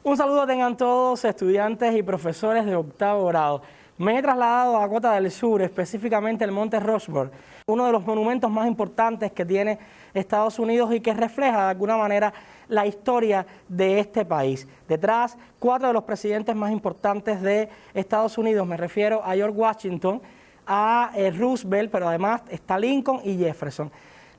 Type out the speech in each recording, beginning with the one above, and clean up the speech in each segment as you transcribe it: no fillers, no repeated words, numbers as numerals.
Un saludo tengan todos estudiantes y profesores de octavo grado. Me he trasladado a Dakota del Sur, específicamente el Monte Rushmore, uno de los monumentos más importantes que tiene Estados Unidos y que refleja de alguna manera la historia de este país. Detrás, 4 de los presidentes más importantes de Estados Unidos, me refiero a George Washington, a Roosevelt, pero además está Lincoln y Jefferson.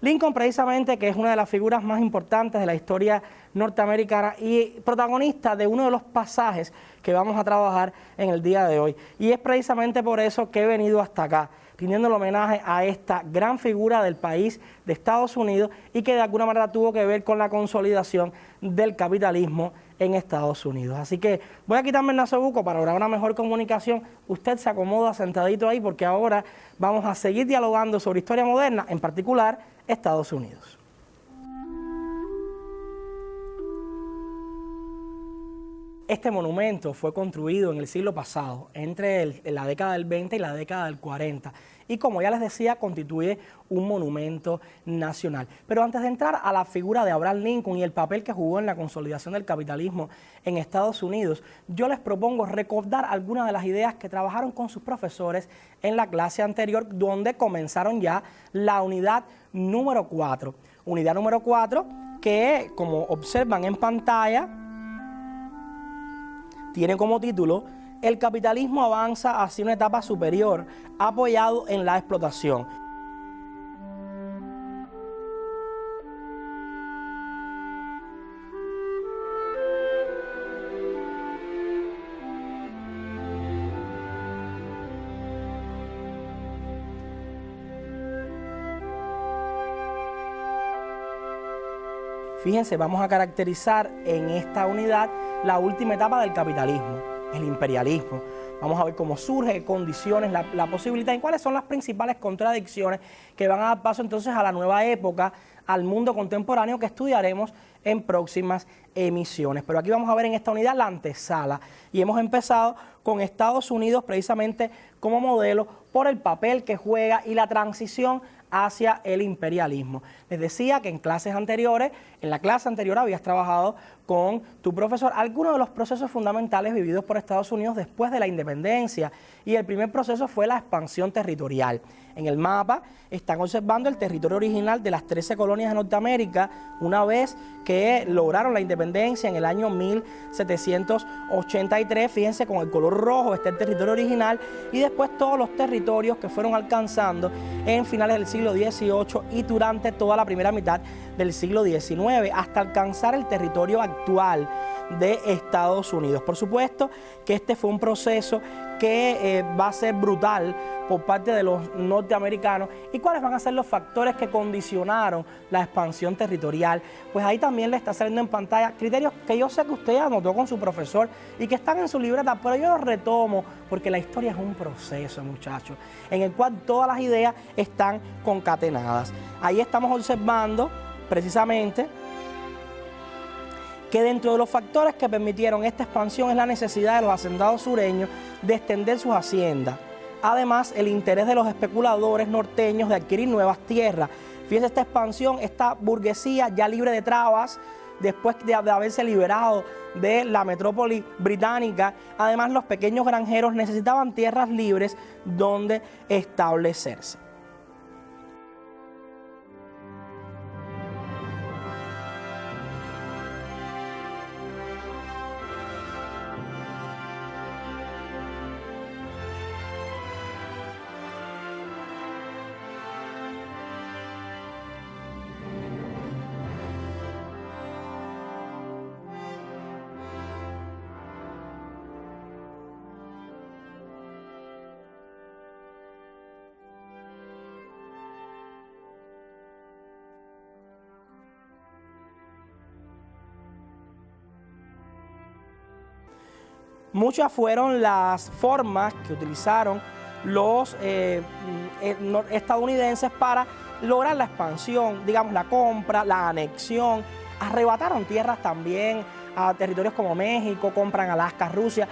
Lincoln precisamente, que es una de las figuras más importantes de la historia norteamericana y protagonista de uno de los pasajes que vamos a trabajar en el día de hoy. Y es precisamente por eso que he venido hasta acá, rindiendo el homenaje a esta gran figura del país de Estados Unidos y que de alguna manera tuvo que ver con la consolidación del capitalismo en Estados Unidos. Así que voy a quitarme el nasobuco para lograr una mejor comunicación. Usted se acomoda sentadito ahí porque ahora vamos a seguir dialogando sobre historia moderna, en particular Estados Unidos. Este monumento fue construido en el siglo pasado, entre la década del 20 y la década del 40, y como ya les decía, constituye un monumento nacional. Pero antes de entrar a la figura de Abraham Lincoln y el papel que jugó en la consolidación del capitalismo en Estados Unidos, yo les propongo recordar algunas de las ideas que trabajaron con sus profesores en la clase anterior, donde comenzaron ya la unidad número 4. Unidad número 4 que, como observan en pantalla, tiene como título "El capitalismo avanza hacia una etapa superior, apoyado en la explotación". Fíjense, vamos a caracterizar en esta unidad la última etapa del capitalismo, el imperialismo. Vamos a ver cómo surge, condiciones, la posibilidad y cuáles son las principales contradicciones que van a dar paso entonces a la nueva época, al mundo contemporáneo que estudiaremos en próximas emisiones. Pero aquí vamos a ver en esta unidad la antesala y hemos empezado con Estados Unidos precisamente como modelo por el papel que juega y la transición hacia el imperialismo. Les decía que en clases anteriores, en la clase anterior habías trabajado con tu profesor algunos de los procesos fundamentales vividos por Estados Unidos después de la independencia, y el primer proceso fue la expansión territorial. En el mapa están observando el territorio original de las 13 colonias de Norteamérica una vez que lograron la independencia en el año 1783. Fíjense, con el color rojo está el territorio original y después todos los territorios que fueron alcanzando en finales del siglo XVIII y durante toda la primera mitad del siglo XIX hasta alcanzar el territorio actual de Estados Unidos. Por supuesto que este fue un proceso que va a ser brutal por parte de los norteamericanos. ¿Y cuáles van a ser los factores que condicionaron la expansión territorial? Pues ahí también le está saliendo en pantalla criterios que yo sé que usted anotó con su profesor y que están en su libreta, pero yo los retomo porque la historia es un proceso, muchachos, en el cual todas las ideas están concatenadas. Ahí estamos observando precisamente que dentro de los factores que permitieron esta expansión es la necesidad de los hacendados sureños de extender sus haciendas. Además, el interés de los especuladores norteños de adquirir nuevas tierras. Fíjense esta expansión, esta burguesía ya libre de trabas, después de haberse liberado de la metrópoli británica. Además, los pequeños granjeros necesitaban tierras libres donde establecerse. Muchas fueron las formas que utilizaron los estadounidenses para lograr la expansión, digamos, la compra, la anexión. Arrebataron tierras también a territorios como México, compran Alaska, Rusia.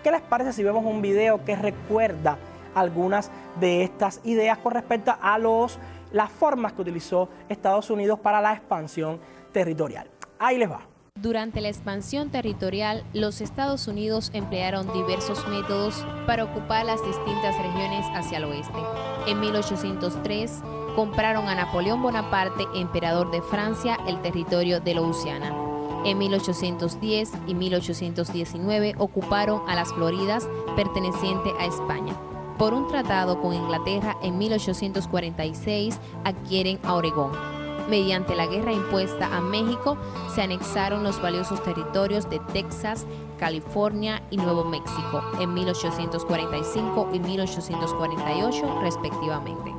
¿Qué les parece si vemos un video que recuerda algunas de estas ideas con respecto a las formas que utilizó Estados Unidos para la expansión territorial? Ahí les va. Durante la expansión territorial, los Estados Unidos emplearon diversos métodos para ocupar las distintas regiones hacia el oeste. En 1803, compraron a Napoleón Bonaparte, emperador de Francia, el territorio de Louisiana. En 1810 y 1819 ocuparon a las Floridas, perteneciente a España. Por un tratado con Inglaterra en 1846 adquieren a Oregón. Mediante la guerra impuesta a México se anexaron los valiosos territorios de Texas, California y Nuevo México en 1845 y 1848 respectivamente.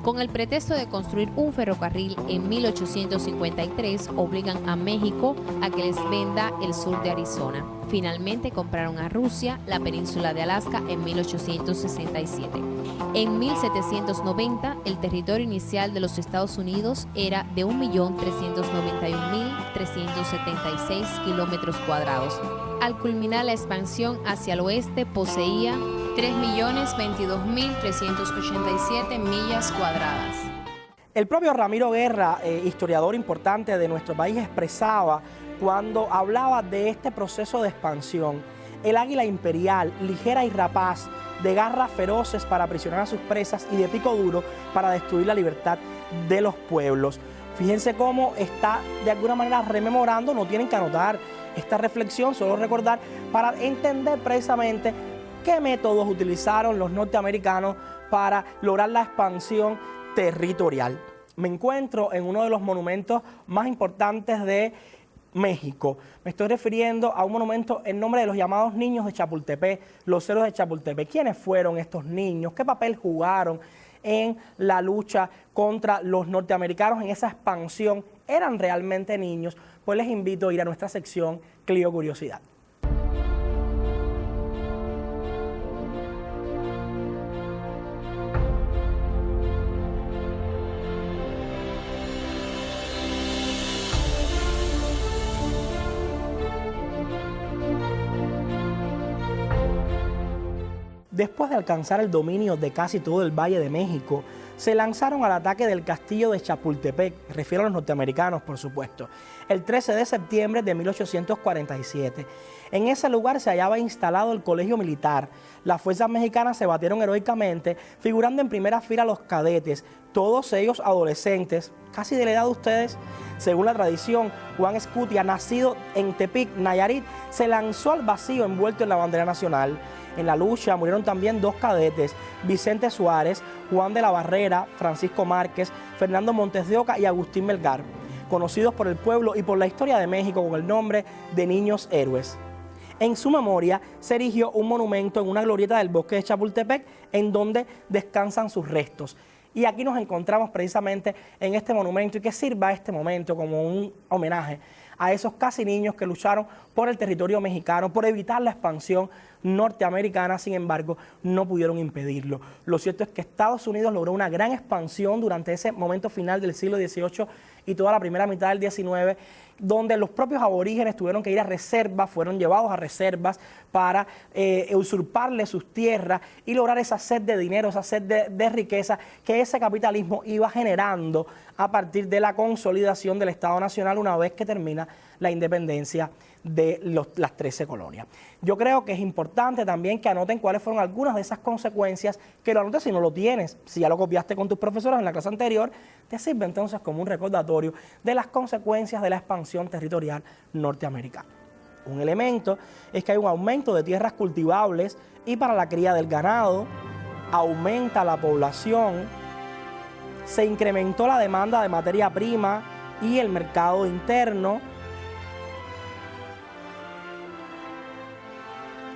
Con el pretexto de construir un ferrocarril en 1853, obligan a México a que les venda el sur de Arizona. Finalmente compraron a Rusia la península de Alaska en 1867. En 1790, el territorio inicial de los Estados Unidos era de 1.391.376 kilómetros cuadrados. Al culminar la expansión hacia el oeste, poseía 3.022.387 millas cuadradas. El propio Ramiro Guerra, historiador importante de nuestro país, expresaba cuando hablaba de este proceso de expansión: el águila imperial, ligera y rapaz, de garras feroces para aprisionar a sus presas y de pico duro para destruir la libertad de los pueblos. Fíjense cómo está de alguna manera rememorando, no tienen que anotar esta reflexión, solo recordar para entender precisamente qué métodos utilizaron los norteamericanos para lograr la expansión territorial. Me encuentro en uno de los monumentos más importantes de México. Me estoy refiriendo a un monumento en nombre de los llamados niños de Chapultepec, los héroes de Chapultepec. ¿Quiénes fueron estos niños? ¿Qué papel jugaron en la lucha contra los norteamericanos en esa expansión? ¿Eran realmente niños? Pues les invito a ir a nuestra sección Clio Curiosidad. Después de alcanzar el dominio de casi todo el Valle de México, se lanzaron al ataque del castillo de Chapultepec, me refiero a los norteamericanos, por supuesto, el 13 de septiembre de 1847. En ese lugar se hallaba instalado el colegio militar. Las fuerzas mexicanas se batieron heroicamente, figurando en primera fila los cadetes, todos ellos adolescentes, casi de la edad de ustedes. Según la tradición, Juan Escutia, nacido en Tepic, Nayarit, se lanzó al vacío envuelto en la bandera nacional. En la lucha murieron también dos cadetes, Vicente Suárez, Juan de la Barrera, Francisco Márquez, Fernando Montes de Oca y Agustín Melgar, conocidos por el pueblo y por la historia de México con el nombre de Niños Héroes. En su memoria se erigió un monumento en una glorieta del bosque de Chapultepec, en donde descansan sus restos. Y aquí nos encontramos precisamente en este monumento, y que sirva este momento como un homenaje a esos casi niños que lucharon por el territorio mexicano, por evitar la expansión norteamericana. Sin embargo, no pudieron impedirlo. Lo cierto es que Estados Unidos logró una gran expansión durante ese momento final del siglo XVIII y toda la primera mitad del XIX, donde los propios aborígenes tuvieron que ir a reservas, fueron llevados a reservas para usurparle sus tierras y lograr esa sed de dinero, esa sed de riqueza que ese capitalismo iba generando a partir de la consolidación del Estado Nacional una vez que termina la independencia de las 13 colonias. Yo creo que es importante también que anoten cuáles fueron algunas de esas consecuencias, que lo anotes si no lo tienes, si ya lo copiaste con tus profesores en la clase anterior, te sirve entonces como un recordatorio de las consecuencias de la expansión territorial norteamericana. Un elemento es que hay un aumento de tierras cultivables y para la cría del ganado, aumenta la población, se incrementó la demanda de materia prima y el mercado interno.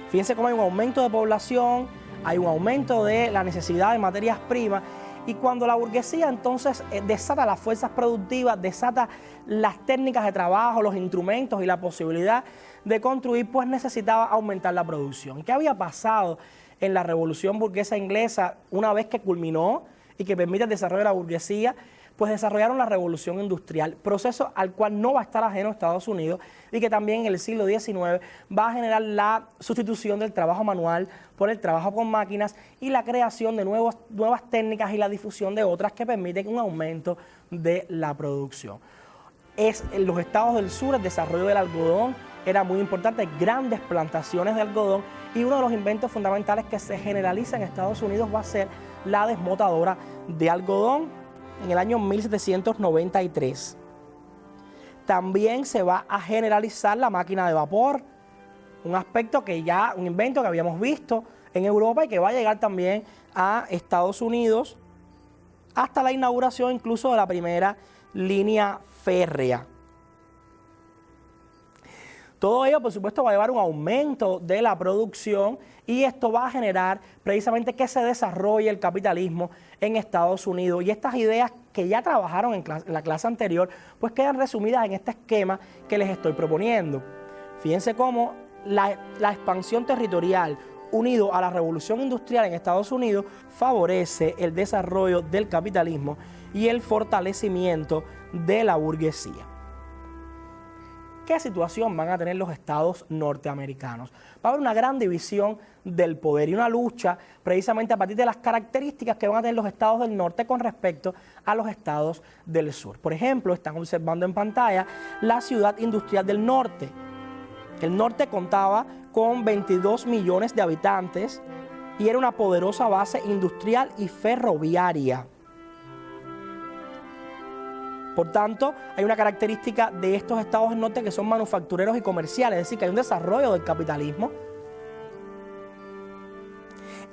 Fíjense cómo hay un aumento de población, hay un aumento de la necesidad de materias primas, y cuando la burguesía entonces desata las fuerzas productivas, desata las técnicas de trabajo, los instrumentos y la posibilidad de construir, pues necesitaba aumentar la producción. ¿Y qué había pasado en la revolución burguesa inglesa una vez que culminó y que permite el desarrollo de la burguesía? Pues desarrollaron la revolución industrial, proceso al cual no va a estar ajeno Estados Unidos y que también en el siglo XIX va a generar la sustitución del trabajo manual por el trabajo con máquinas y la creación de nuevas técnicas y la difusión de otras que permiten un aumento de la producción. En los estados del sur el desarrollo del algodón era muy importante, grandes plantaciones de algodón, y uno de los inventos fundamentales que se generaliza en Estados Unidos va a ser la desmotadora de algodón en el año 1793. También se va a generalizar la máquina de vapor, un invento que habíamos visto en Europa y que va a llegar también a Estados Unidos hasta la inauguración incluso de la primera línea férrea. Todo ello, por supuesto, va a llevar a un aumento de la producción y esto va a generar precisamente que se desarrolle el capitalismo en Estados Unidos. Y estas ideas que ya trabajaron en la clase anterior, pues quedan resumidas en este esquema que les estoy proponiendo. Fíjense cómo la expansión territorial unido a la revolución industrial en Estados Unidos favorece el desarrollo del capitalismo y el fortalecimiento de la burguesía. ¿Qué situación van a tener los estados norteamericanos? Va a haber una gran división del poder y una lucha precisamente a partir de las características que van a tener los estados del norte con respecto a los estados del sur. Por ejemplo, están observando en pantalla la ciudad industrial del norte. El norte contaba con 22 millones de habitantes y era una poderosa base industrial y ferroviaria. Por tanto, hay una característica de estos estados del norte que son manufactureros y comerciales, es decir, que hay un desarrollo del capitalismo.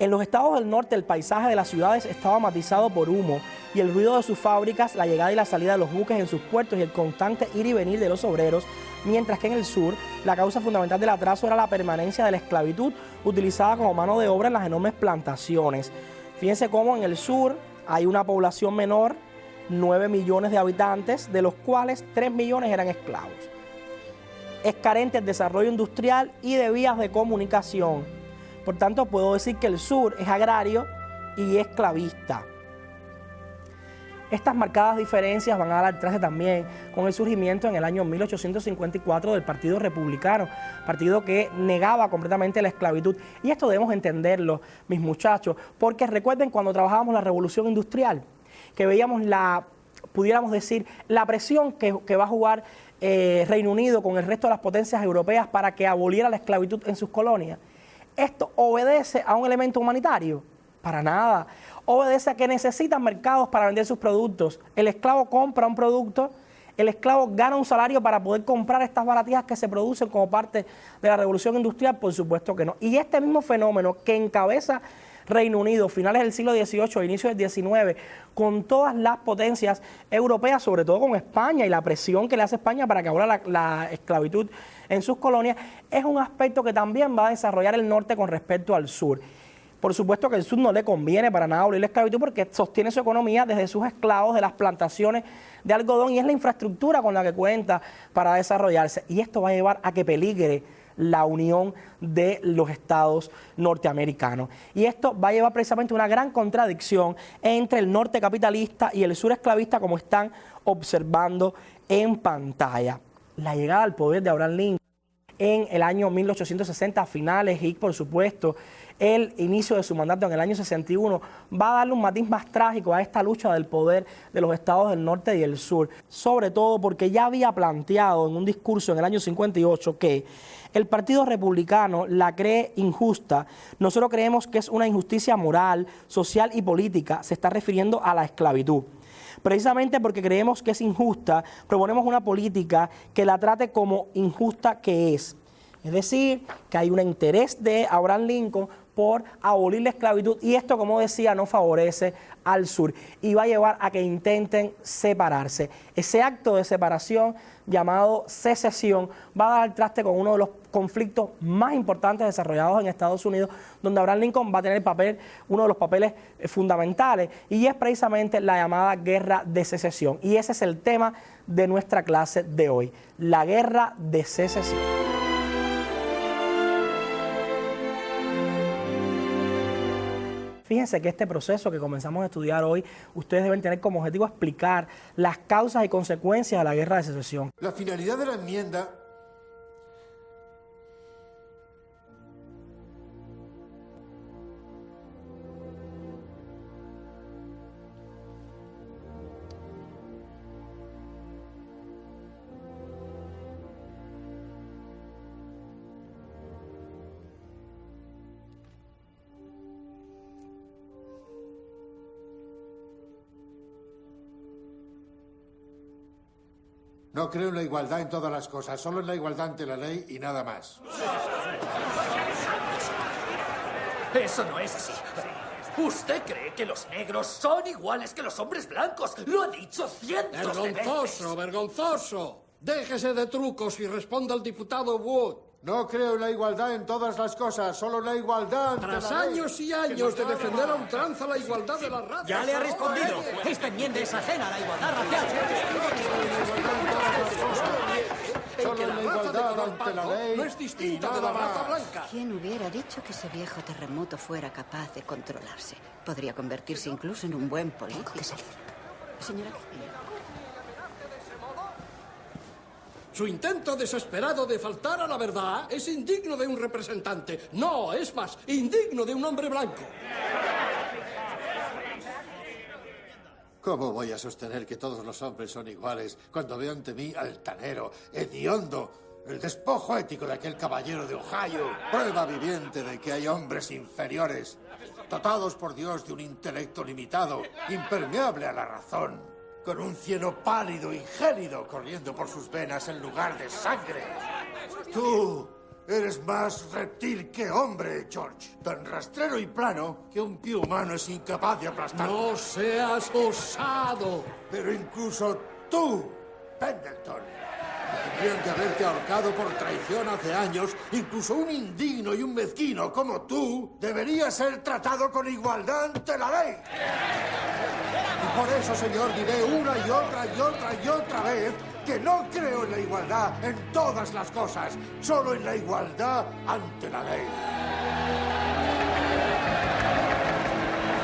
En los estados del norte el paisaje de las ciudades estaba matizado por humo y el ruido de sus fábricas, la llegada y la salida de los buques en sus puertos y el constante ir y venir de los obreros, mientras que en el sur la causa fundamental del atraso era la permanencia de la esclavitud utilizada como mano de obra en las enormes plantaciones. Fíjense cómo en el sur hay una población menor, 9 millones de habitantes, de los cuales 3 millones eran esclavos. Es carente el desarrollo industrial y de vías de comunicación. Por tanto, puedo decir que el sur es agrario y esclavista. Estas marcadas diferencias van a dar al traste también con el surgimiento en el año 1854 del Partido Republicano, partido que negaba completamente la esclavitud. Y esto debemos entenderlo, mis muchachos, porque recuerden cuando trabajábamos la Revolución Industrial, que veíamos pudiéramos decir, la presión que va a jugar Reino Unido con el resto de las potencias europeas para que aboliera la esclavitud en sus colonias. ¿Esto obedece a un elemento humanitario? Para nada. Obedece a que necesitan mercados para vender sus productos. El esclavo compra un producto, el esclavo gana un salario para poder comprar estas baratijas que se producen como parte de la revolución industrial, por supuesto que no. Y este mismo fenómeno que encabeza Reino Unido, finales del siglo XVIII, inicio del XIX, con todas las potencias europeas, sobre todo con España y la presión que le hace España para que abra la esclavitud en sus colonias, es un aspecto que también va a desarrollar el norte con respecto al sur. Por supuesto que al sur no le conviene para nada abolir la esclavitud porque sostiene su economía desde sus esclavos, de las plantaciones de algodón, y es la infraestructura con la que cuenta para desarrollarse. Y esto va a llevar a que peligre la unión de los estados norteamericanos. Y esto va a llevar precisamente una gran contradicción entre el norte capitalista y el sur esclavista, como están observando en pantalla. La llegada al poder de Abraham Lincoln en el año 1860, a finales, y por supuesto el inicio de su mandato en el año 61, va a darle un matiz más trágico a esta lucha del poder de los estados del norte y del sur, sobre todo porque ya había planteado en un discurso en el año 58 que el Partido Republicano la cree injusta. Nosotros creemos que es una injusticia moral, social y política. Se está refiriendo a la esclavitud. Precisamente porque creemos que es injusta, proponemos una política que la trate como injusta que es. Es decir, que hay un interés de Abraham Lincoln por abolir la esclavitud y esto, como decía, no favorece al sur y va a llevar a que intenten separarse. Ese acto de separación llamado secesión va a dar al traste con uno de los conflictos más importantes desarrollados en Estados Unidos, donde Abraham Lincoln va a tener uno de los papeles fundamentales, y es precisamente la llamada Guerra de Secesión. Y ese es el tema de nuestra clase de hoy, la Guerra de Secesión. Fíjense que este proceso que comenzamos a estudiar hoy, ustedes deben tener como objetivo explicar las causas y consecuencias de la Guerra de Secesión. La finalidad de la enmienda No creo en la igualdad en todas las cosas, solo en la igualdad ante la ley y nada más. Eso no es así. ¿Usted cree que los negros son iguales que los hombres blancos? Lo ha dicho cientos de veces. Vergonzoso, vergonzoso. Déjese de trucos y responda al diputado Wood. No creo en la igualdad en todas las cosas, solo en la igualdad ante Tras la ley. años y años de defender a ultranza la igualdad de las razas... Ya le ha respondido. Esta enmienda es ajena a la igualdad racial. Solo en la igualdad ante la ley no es distinta de la raza blanca. ¿Quién hubiera dicho que ese viejo terremoto fuera capaz de controlarse? Podría convertirse incluso en un buen político. Señora... Su intento desesperado de faltar a la verdad es indigno de un representante. No, es más, indigno de un hombre blanco. ¿Cómo voy a sostener que todos los hombres son iguales cuando veo ante mí altanero, hediondo, el despojo ético de aquel caballero de Ohio? Prueba viviente de que hay hombres inferiores, dotados por Dios de un intelecto limitado, impermeable a la razón, con un cieno pálido y gélido corriendo por sus venas en lugar de sangre. Tú eres más reptil que hombre, George. Tan rastrero y plano que un pie humano es incapaz de aplastar. No seas osado. Pero incluso tú, Pendleton, tendrían que haberte ahorcado por traición hace años. Incluso un indigno y un mezquino como tú debería ser tratado con igualdad ante la ley. Y por eso, señor, diré una y otra y otra y otra vez que no creo en la igualdad en todas las cosas, solo en la igualdad ante la ley.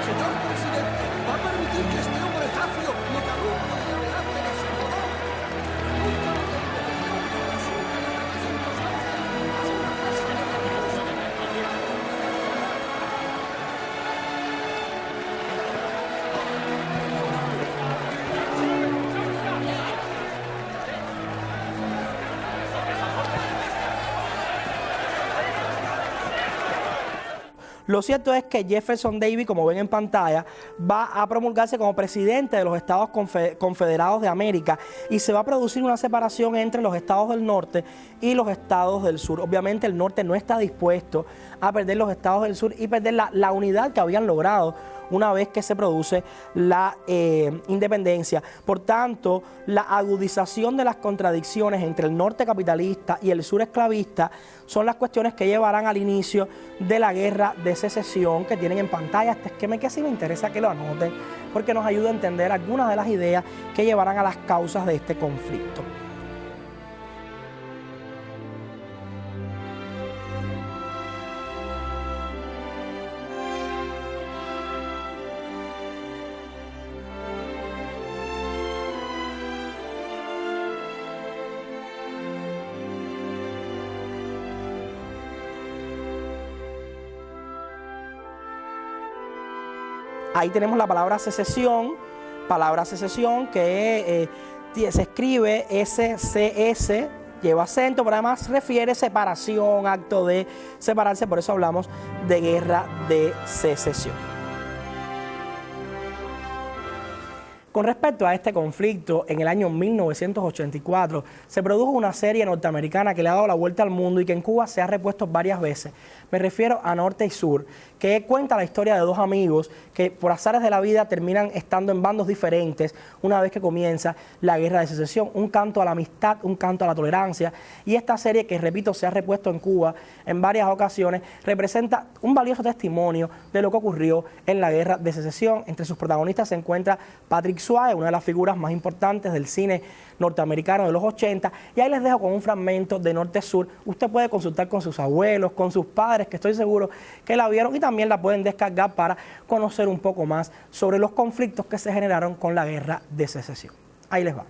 Señor presidente, ¿va a permitir que este hombre zafio me calumnie y amenace de ese modo? Lo cierto es que Jefferson Davis, como ven en pantalla, va a promulgarse como presidente de los Estados Confederados de América y se va a producir una separación entre los estados del norte y los estados del sur. Obviamente el norte no está dispuesto a perder los estados del sur y perder la unidad que habían logrado una vez que se produce la independencia. Por tanto, la agudización de las contradicciones entre el norte capitalista y el sur esclavista son las cuestiones que llevarán al inicio de la guerra de secesión que tienen en pantalla este esquema, que sí me interesa que lo anoten porque nos ayuda a entender algunas de las ideas que llevarán a las causas de este conflicto. Ahí tenemos la palabra secesión que se escribe SCS, lleva acento, pero además refiere separación, acto de separarse, por eso hablamos de guerra de secesión. Con respecto a este conflicto, en el año 1984 se produjo una serie norteamericana que le ha dado la vuelta al mundo y que en Cuba se ha repuesto varias veces. Me refiero a Norte y Sur, que cuenta la historia de dos amigos que por azares de la vida terminan estando en bandos diferentes una vez que comienza la guerra de secesión. Un canto a la amistad, un canto a la tolerancia. Y esta serie, que repito, se ha repuesto en Cuba en varias ocasiones, representa un valioso testimonio de lo que ocurrió en la guerra de secesión. Entre sus protagonistas se encuentra Patrick Swayze, una de las figuras más importantes del cine norteamericano de los 80, y ahí les dejo con un fragmento de Norte-Sur. Usted puede consultar con sus abuelos, con sus padres, que estoy seguro que la vieron, y también la pueden descargar para conocer un poco más sobre los conflictos que se generaron con la guerra de secesión. Ahí les va.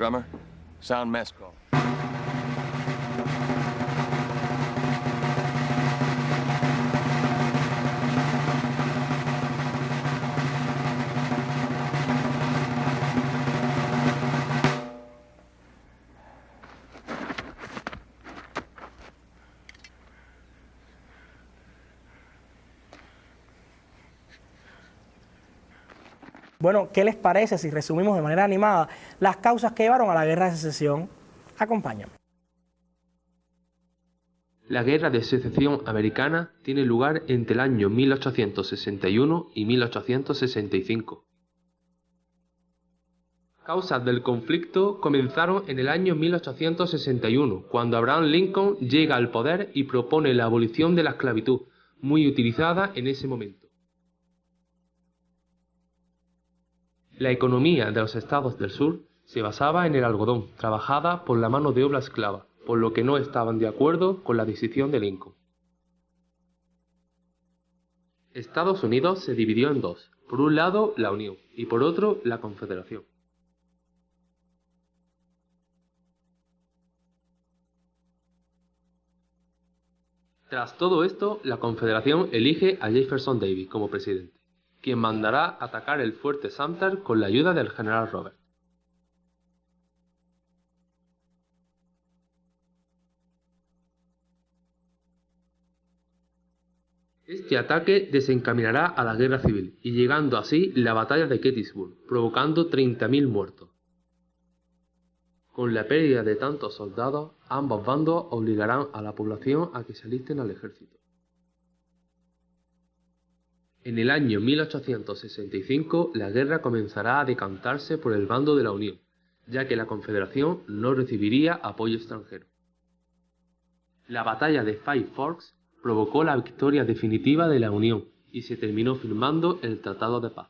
drummer. Sound mess call. Bueno, ¿qué les parece si resumimos de manera animada las causas que llevaron a la Guerra de Secesión? Acompáñame. La Guerra de Secesión Americana tiene lugar entre el año 1861 y 1865. Causas del conflicto comenzaron en el año 1861, cuando Abraham Lincoln llega al poder y propone la abolición de la esclavitud, muy utilizada en ese momento. La economía de los estados del sur se basaba en el algodón, trabajada por la mano de obra esclava, por lo que no estaban de acuerdo con la decisión de Lincoln. Estados Unidos se dividió en dos, por un lado la Unión y por otro la Confederación. Tras todo esto, la Confederación elige a Jefferson Davis como presidente, quien mandará atacar el fuerte Sumter con la ayuda del general Roberts. Este ataque desencaminará a la guerra civil y llegando así la batalla de Gettysburg, provocando 30.000 muertos. Con la pérdida de tantos soldados, ambos bandos obligarán a la población a que se alisten al ejército. En el año 1865, la guerra comenzará a decantarse por el bando de la Unión, ya que la Confederación no recibiría apoyo extranjero. La batalla de Five Forks provocó la victoria definitiva de la Unión y se terminó firmando el Tratado de Paz.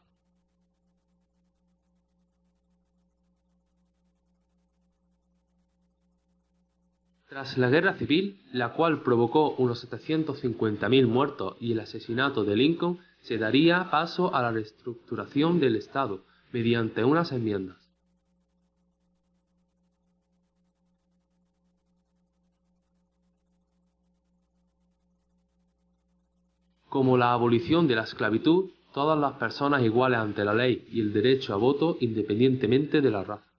Tras la guerra civil, la cual provocó unos 750.000 muertos y el asesinato de Lincoln, se daría paso a la reestructuración del Estado mediante unas enmiendas. Como la abolición de la esclavitud, todas las personas iguales ante la ley y el derecho a voto independientemente de la raza.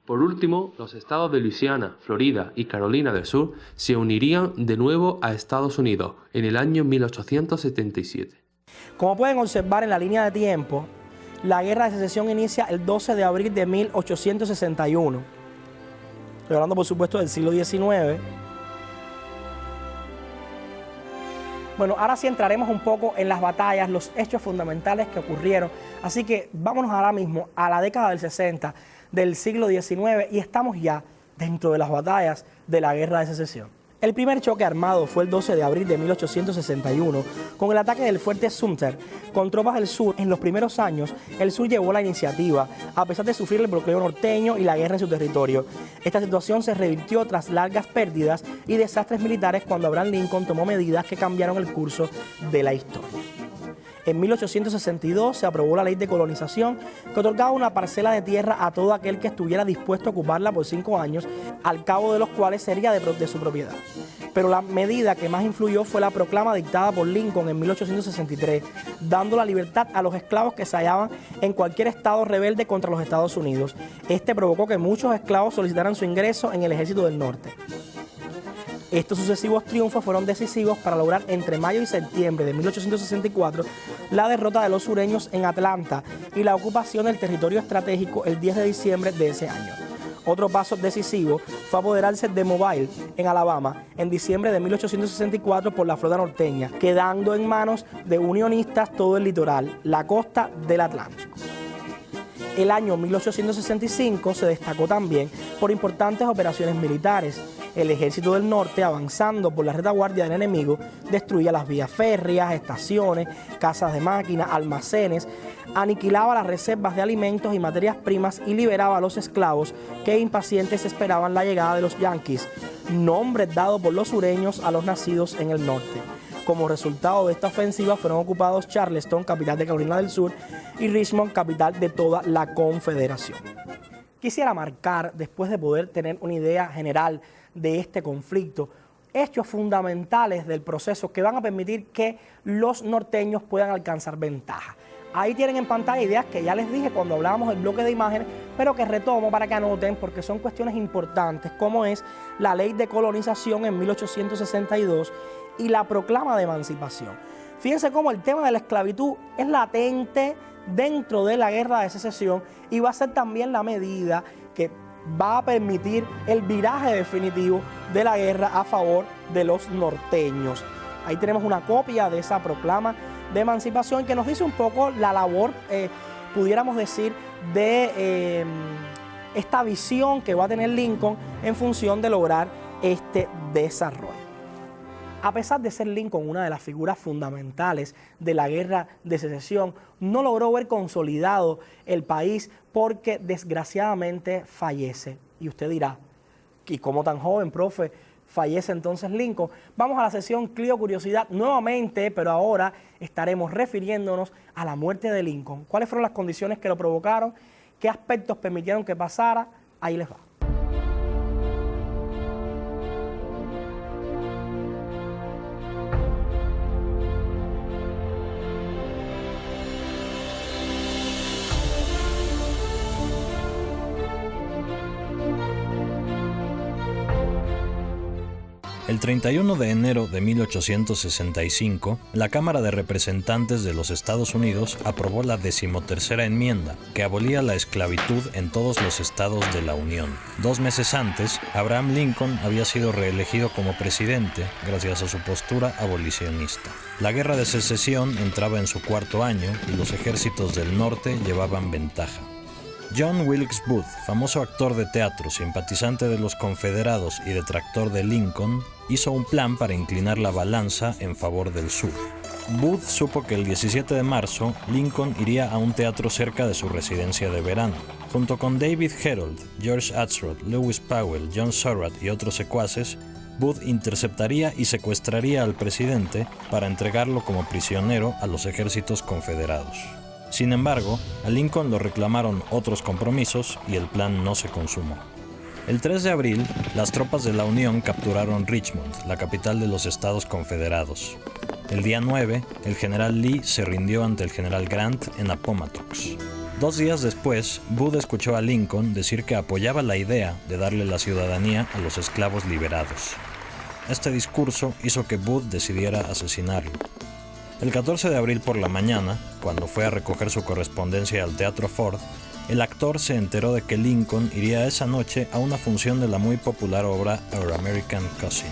Por último, los estados de Luisiana, Florida y Carolina del Sur se unirían de nuevo a Estados Unidos en el año 1877. Como pueden observar en la línea de tiempo, la Guerra de Secesión inicia el 12 de abril de 1861. Estoy hablando, por supuesto, del siglo XIX. Bueno, ahora sí entraremos un poco en las batallas, los hechos fundamentales que ocurrieron. Así que vámonos ahora mismo a la década del 60 del siglo XIX y estamos ya dentro de las batallas de la Guerra de Secesión. El primer choque armado fue el 12 de abril de 1861 con el ataque del fuerte Sumter con tropas del sur. En los primeros años, el sur llevó la iniciativa, a pesar de sufrir el bloqueo norteño y la guerra en su territorio. Esta situación se revirtió tras largas pérdidas y desastres militares cuando Abraham Lincoln tomó medidas que cambiaron el curso de la historia. En 1862 se aprobó la ley de colonización que otorgaba una parcela de tierra a todo aquel que estuviera dispuesto a ocuparla por 5 años, al cabo de los cuales sería de su propiedad. Pero la medida que más influyó fue la proclama dictada por Lincoln en 1863, dando la libertad a los esclavos que se hallaban en cualquier estado rebelde contra los Estados Unidos. Este provocó que muchos esclavos solicitaran su ingreso en el ejército del norte. Estos sucesivos triunfos fueron decisivos para lograr entre mayo y septiembre de 1864 la derrota de los sureños en Atlanta y la ocupación del territorio estratégico el 10 de diciembre de ese año. Otro paso decisivo fue apoderarse de Mobile, en Alabama, en diciembre de 1864 por la flota norteña, quedando en manos de unionistas todo el litoral, la costa del Atlántico. El año 1865 se destacó también por importantes operaciones militares. El ejército del norte, avanzando por la retaguardia del enemigo, destruía las vías férreas, estaciones, casas de máquinas, almacenes, aniquilaba las reservas de alimentos y materias primas y liberaba a los esclavos que impacientes esperaban la llegada de los yanquis, nombre dado por los sureños a los nacidos en el norte. Como resultado de esta ofensiva fueron ocupados Charleston, capital de Carolina del Sur, y Richmond, capital de toda la Confederación. quisiera marcar, después de poder tener una idea general de este conflicto, hechos fundamentales del proceso que van a permitir que los norteños puedan alcanzar ventaja. Ahí tienen en pantalla ideas que ya les dije cuando hablábamos del bloque de imágenes, pero que retomo para que anoten porque son cuestiones importantes, como es la ley de colonización en 1862 y la proclama de emancipación. Fíjense cómo el tema de la esclavitud es latente dentro de la guerra de secesión y va a ser también la medida que va a permitir el viraje definitivo de la guerra a favor de los norteños. Ahí tenemos una copia de esa proclama de emancipación que nos dice un poco la labor, pudiéramos decir, de esta visión que va a tener Lincoln en función de lograr este desarrollo. A pesar de ser Lincoln una de las figuras fundamentales de la guerra de secesión, no logró ver consolidado el país porque desgraciadamente fallece. Y usted dirá, ¿y cómo tan joven, profe, fallece entonces Lincoln? Vamos a la sesión Clio Curiosidad nuevamente, pero ahora estaremos refiriéndonos a la muerte de Lincoln. ¿Cuáles fueron las condiciones que lo provocaron? ¿Qué aspectos permitieron que pasara? Ahí les va. El 31 de enero de 1865, la Cámara de Representantes de los Estados Unidos aprobó la 13ª enmienda, que abolía la esclavitud en todos los estados de la Unión. 2 meses antes, Abraham Lincoln había sido reelegido como presidente gracias a su postura abolicionista. La Guerra de Secesión entraba en su 4º año y los ejércitos del norte llevaban ventaja. John Wilkes Booth, famoso actor de teatro, simpatizante de los Confederados y detractor de Lincoln, hizo un plan para inclinar la balanza en favor del sur. Booth supo que el 17 de marzo Lincoln iría a un teatro cerca de su residencia de verano. Junto con David Herold, George Atzrodt, Lewis Powell, John Surratt y otros secuaces, Booth interceptaría y secuestraría al presidente para entregarlo como prisionero a los ejércitos confederados. Sin embargo, a Lincoln lo reclamaron otros compromisos y el plan no se consumó. El 3 de abril, las tropas de la Unión capturaron Richmond, la capital de los Estados Confederados. El día 9, el general Lee se rindió ante el general Grant en Appomattox. 2 días después, Booth escuchó a Lincoln decir que apoyaba la idea de darle la ciudadanía a los esclavos liberados. Este discurso hizo que Booth decidiera asesinarlo. El 14 de abril por la mañana, cuando fue a recoger su correspondencia al Teatro Ford, el actor se enteró de que Lincoln iría esa noche a una función de la muy popular obra Our American Cousin.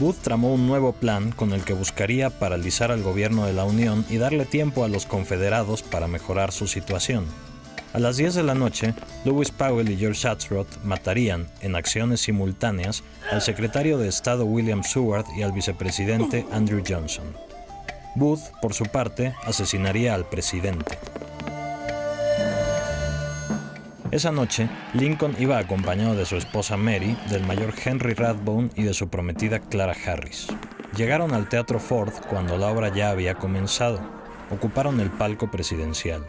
Booth tramó un nuevo plan con el que buscaría paralizar al gobierno de la Unión y darle tiempo a los confederados para mejorar su situación. A las 10 de la noche, Lewis Powell y George Atzrodt matarían, en acciones simultáneas, al secretario de Estado William Seward y al vicepresidente Andrew Johnson. Booth, por su parte, asesinaría al presidente. Esa noche, Lincoln iba acompañado de su esposa Mary, del mayor Henry Rathbone y de su prometida Clara Harris. Llegaron al Teatro Ford cuando la obra ya había comenzado. Ocuparon el palco presidencial.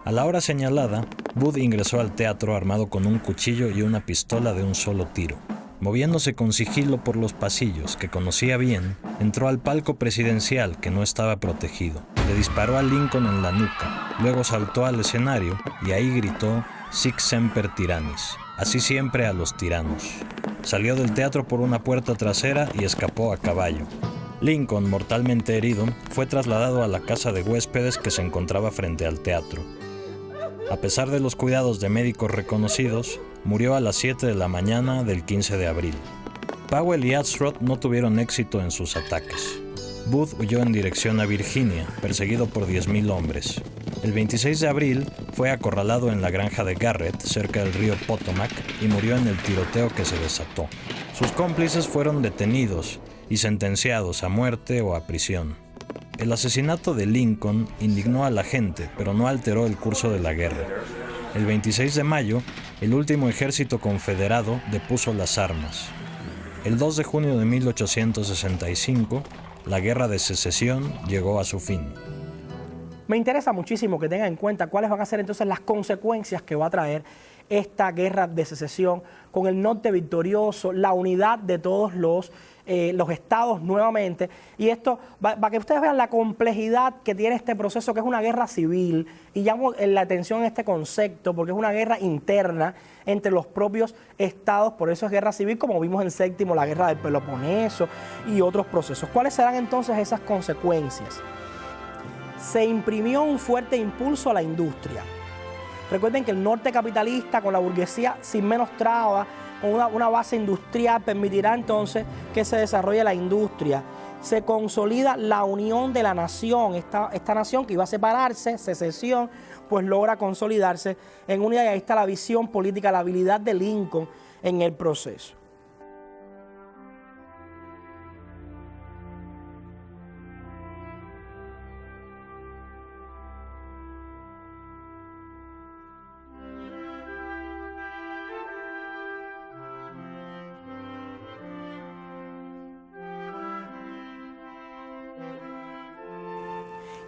A la hora señalada, Booth ingresó al teatro armado con un cuchillo y una pistola de un solo tiro. Moviéndose con sigilo por los pasillos, que conocía bien, entró al palco presidencial que no estaba protegido. Le disparó a Lincoln en la nuca, luego saltó al escenario y ahí gritó «Sic semper tyrannis», así siempre a los tiranos. Salió del teatro por una puerta trasera y escapó a caballo. Lincoln, mortalmente herido, fue trasladado a la casa de huéspedes que se encontraba frente al teatro. A pesar de los cuidados de médicos reconocidos, murió a las 7 de la mañana del 15 de abril. Powell y Atzrodt no tuvieron éxito en sus ataques. Booth huyó en dirección a Virginia, perseguido por 10,000 hombres. El 26 de abril fue acorralado en la granja de Garrett, cerca del río Potomac, y murió en el tiroteo que se desató. Sus cómplices fueron detenidos y sentenciados a muerte o a prisión. El asesinato de Lincoln indignó a la gente, pero no alteró el curso de la guerra. El 26 de mayo, el último ejército confederado depuso las armas. El 2 de junio de 1865, la Guerra de Secesión llegó a su fin. Me interesa muchísimo que tengan en cuenta cuáles van a ser entonces las consecuencias que va a traer esta guerra de secesión, con el norte victorioso, la unidad de todos los estados nuevamente. Y esto, para que ustedes vean la complejidad que tiene este proceso, que es una guerra civil, y llamo la atención a este concepto, porque es una guerra interna entre los propios estados, por eso es guerra civil, como vimos en Séptimo, la guerra del Peloponeso y otros procesos. ¿Cuáles serán entonces esas consecuencias? Se imprimió un fuerte impulso a la industria. Recuerden que el norte capitalista, con la burguesía sin menos trabas, con una base industrial, permitirá entonces que se desarrolle la industria. Se consolida la unión de la nación, esta nación que iba a separarse, secesión, pues logra consolidarse en unidad, y ahí está la visión política, la habilidad de Lincoln en el proceso.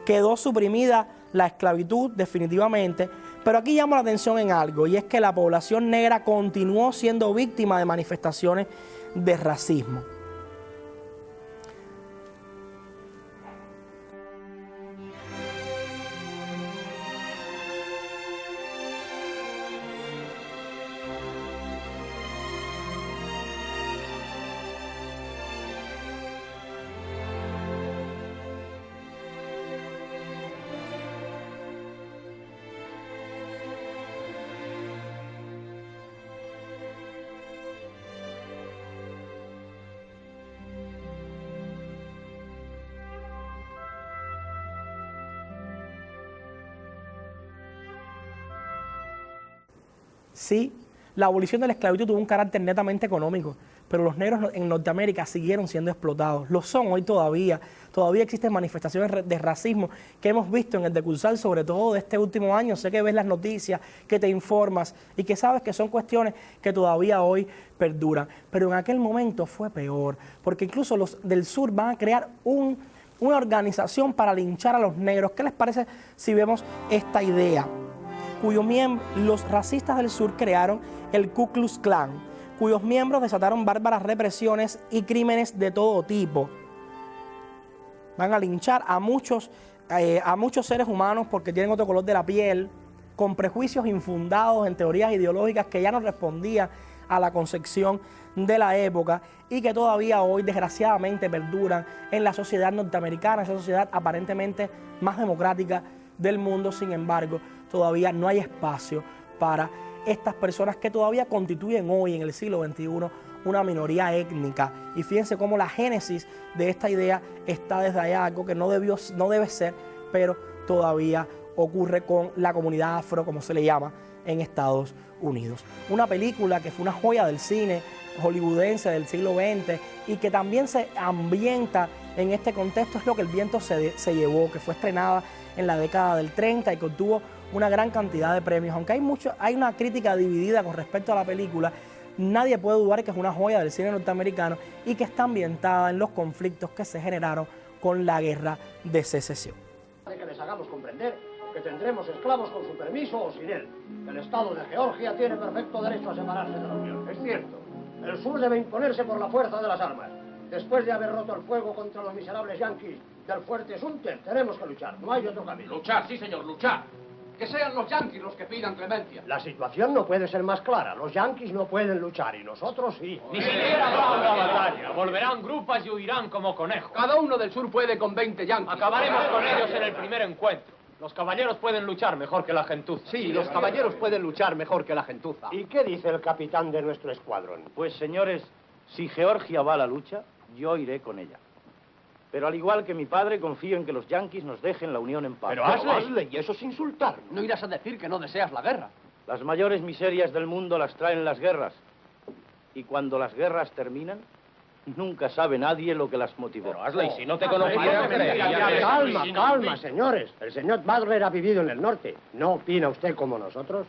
Quedó suprimida la esclavitud definitivamente, pero aquí llamo la atención en algo, y es que la población negra continuó siendo víctima de manifestaciones de racismo. Sí, la abolición de la esclavitud tuvo un carácter netamente económico, pero los negros en Norteamérica siguieron siendo explotados. Lo son hoy todavía. Todavía existen manifestaciones de racismo que hemos visto en el decursal, sobre todo de este último año. Sé que ves las noticias, que te informas y que sabes que son cuestiones que todavía hoy perduran. Pero en aquel momento fue peor, porque incluso los del sur van a crear una organización para linchar a los negros. ¿Qué les parece si vemos esta idea? Los racistas del sur crearon el Ku Klux Klan, cuyos miembros desataron bárbaras represiones y crímenes de todo tipo. Van a linchar a muchos seres humanos porque tienen otro color de la piel, con prejuicios infundados en teorías ideológicas que ya no respondían a la concepción de la época y que todavía hoy desgraciadamente perduran en la sociedad norteamericana, esa sociedad aparentemente más democrática del mundo. Sin embargo, todavía no hay espacio para estas personas que todavía constituyen hoy en el siglo XXI una minoría étnica. Y fíjense cómo la génesis de esta idea está desde allá, algo que no debe ser, pero todavía ocurre con la comunidad afro, como se le llama en Estados Unidos. Una película que fue una joya del cine hollywoodense del siglo XX y que también se ambienta en este contexto es Lo que el viento se llevó, que fue estrenada en la década del 30 y que obtuvo una gran cantidad de premios. Aunque hay una crítica dividida con respecto a la película, nadie puede dudar que es una joya del cine norteamericano y que está ambientada en los conflictos que se generaron con la guerra de secesión. De que les hagamos comprender que tendremos esclavos con su permiso o sin él. El Estado de Georgia tiene perfecto derecho a separarse de la Unión. Es cierto. El sur debe imponerse por la fuerza de las armas. Después de haber roto el fuego contra los miserables yanquis del fuerte Sumter, tenemos que luchar. No hay otro camino. Luchar, sí, señor, luchar. Que sean los yanquis los que pidan clemencia. La situación no puede ser más clara. Los yanquis no pueden luchar y nosotros sí. Ni siquiera habrá una batalla. Volverán grupas y huirán como conejos. Cada uno del sur puede con 20 yanquis. Acabaremos con ellos en el primer encuentro. Los caballeros pueden luchar mejor que la gentuza. Sí, los caballeros pueden luchar mejor que la gentuza. ¿Y qué dice el capitán de nuestro escuadrón? Pues, señores, si Georgia va a la lucha, yo iré con ella. Pero al igual que mi padre, confío en que los yanquis nos dejen la unión en paz. Pero Ashley, y eso es insultar. No irás a decir que no deseas la guerra. Las mayores miserias del mundo las traen las guerras. Y cuando las guerras terminan, nunca sabe nadie lo que las motivó. Pero Ashley, si no te conociera... Calma, señores. El señor Butler ha vivido en el norte. ¿No opina usted como nosotros?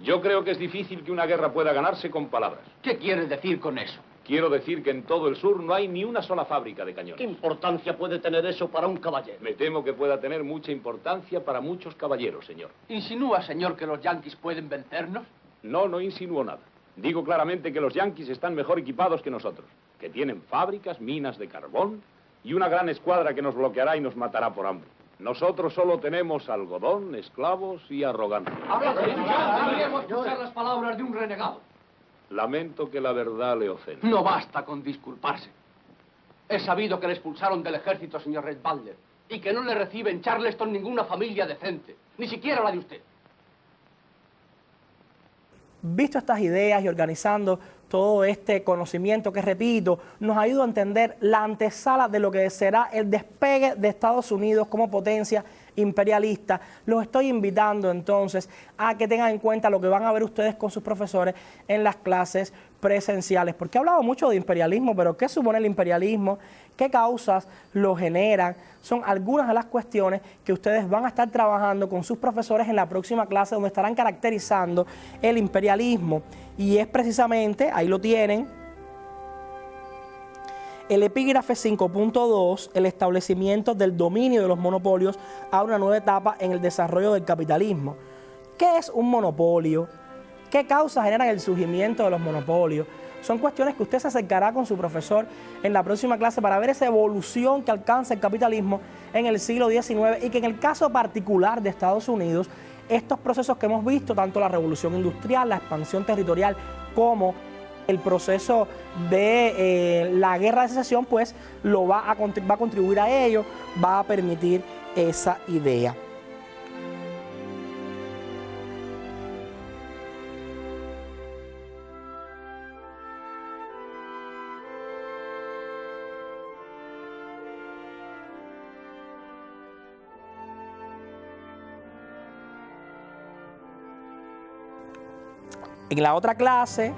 Yo creo que es difícil que una guerra pueda ganarse con palabras. ¿Qué quieres decir con eso? Quiero decir que en todo el sur no hay ni una sola fábrica de cañones. ¿Qué importancia puede tener eso para un caballero? Me temo que pueda tener mucha importancia para muchos caballeros, señor. ¿Insinúa, señor, que los yanquis pueden vencernos? No, no insinúo nada. Digo claramente que los yanquis están mejor equipados que nosotros, que tienen fábricas, minas de carbón y una gran escuadra que nos bloqueará y nos matará por hambre. Nosotros solo tenemos algodón, esclavos y arrogancia. Habríamos escuchar las palabras de un renegado. Lamento que la verdad le ofenda. No basta con disculparse. Es sabido que le expulsaron del ejército, señor Red Butler, y que no le recibe en Charleston ninguna familia decente, ni siquiera la de usted. Visto estas ideas y organizando todo este conocimiento que, repito, nos ayuda a entender la antesala de lo que será el despegue de Estados Unidos como potencia imperialista, los estoy invitando entonces a que tengan en cuenta lo que van a ver ustedes con sus profesores en las clases presenciales, porque he hablado mucho de imperialismo, pero ¿qué supone el imperialismo? ¿Qué causas lo generan? Son algunas de las cuestiones que ustedes van a estar trabajando con sus profesores en la próxima clase, donde estarán caracterizando el imperialismo, y es precisamente, ahí lo tienen, el epígrafe 5.2, el establecimiento del dominio de los monopolios a una nueva etapa en el desarrollo del capitalismo. ¿Qué es un monopolio? ¿Qué causas generan el surgimiento de los monopolios? Son cuestiones que usted se acercará con su profesor en la próxima clase para ver esa evolución que alcanza el capitalismo en el siglo XIX y que en el caso particular de Estados Unidos, estos procesos que hemos visto, tanto la revolución industrial, la expansión territorial, como el proceso de la guerra de secesión, pues va a contribuir a ello, va a permitir esa idea. En la otra clase,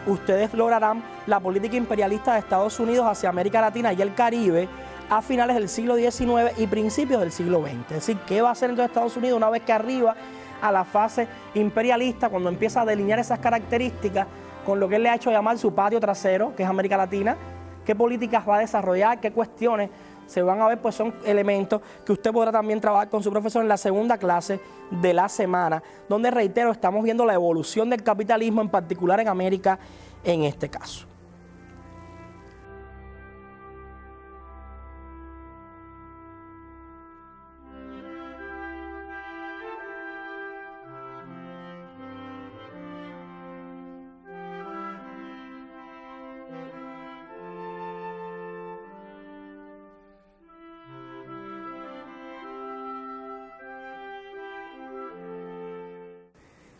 ustedes lograrán la política imperialista de Estados Unidos hacia América Latina y el Caribe a finales del siglo XIX y principios del siglo XX. Es decir, ¿qué va a hacer entonces Estados Unidos una vez que arriba a la fase imperialista, cuando empieza a delinear esas características con lo que él le ha hecho llamar su patio trasero, que es América Latina? ¿Qué políticas va a desarrollar? ¿Qué cuestiones se van a ver? Pues son elementos que usted podrá también trabajar con su profesor en la segunda clase de la semana, donde, reitero, estamos viendo la evolución del capitalismo, en particular en América en este caso.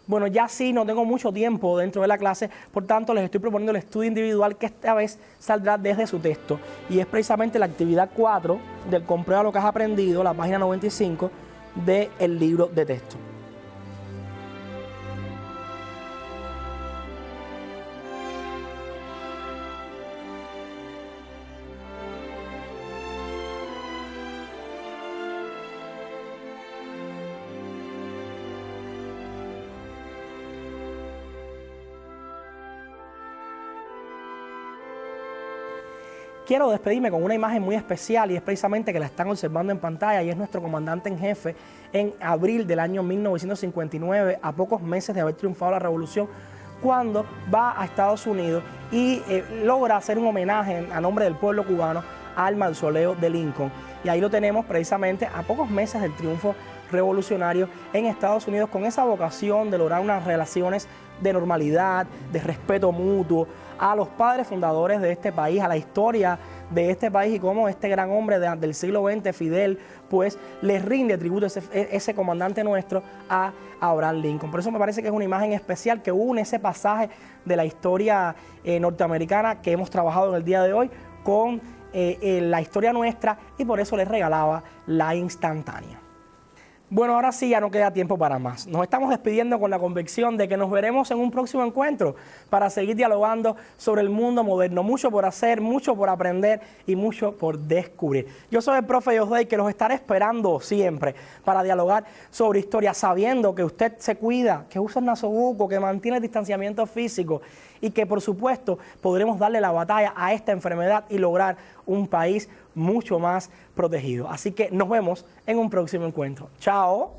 Bueno, ya sí, no tengo mucho tiempo dentro de la clase, por tanto les estoy proponiendo el estudio individual, que esta vez saldrá desde su texto, y es precisamente la actividad 4 del comprueba lo que has aprendido, la página 95 del libro de texto. Quiero despedirme con una imagen muy especial, y es precisamente que la están observando en pantalla, y es nuestro comandante en jefe en abril del año 1959, a pocos meses de haber triunfado la revolución, cuando va a Estados Unidos y logra hacer un homenaje a nombre del pueblo cubano al mausoleo de Lincoln. Y ahí lo tenemos precisamente a pocos meses del triunfo revolucionario en Estados Unidos, con esa vocación de lograr unas relaciones de normalidad, de respeto mutuo, a los padres fundadores de este país, a la historia de este país, y cómo este gran hombre del siglo XX, Fidel, pues le rinde tributo ese comandante nuestro a Abraham Lincoln. Por eso me parece que es una imagen especial que une ese pasaje de la historia norteamericana que hemos trabajado en el día de hoy con la historia nuestra, y por eso les regalaba la instantánea. Bueno, ahora sí ya no queda tiempo para más. Nos estamos despidiendo con la convicción de que nos veremos en un próximo encuentro para seguir dialogando sobre el mundo moderno. Mucho por hacer, mucho por aprender y mucho por descubrir. Yo soy el profe José, que los estaré esperando siempre para dialogar sobre historia, sabiendo que usted se cuida, que usa el nasobuco, que mantiene el distanciamiento físico, y que por supuesto podremos darle la batalla a esta enfermedad y lograr un país mucho más protegido. Así que nos vemos en un próximo encuentro. ¡Chao!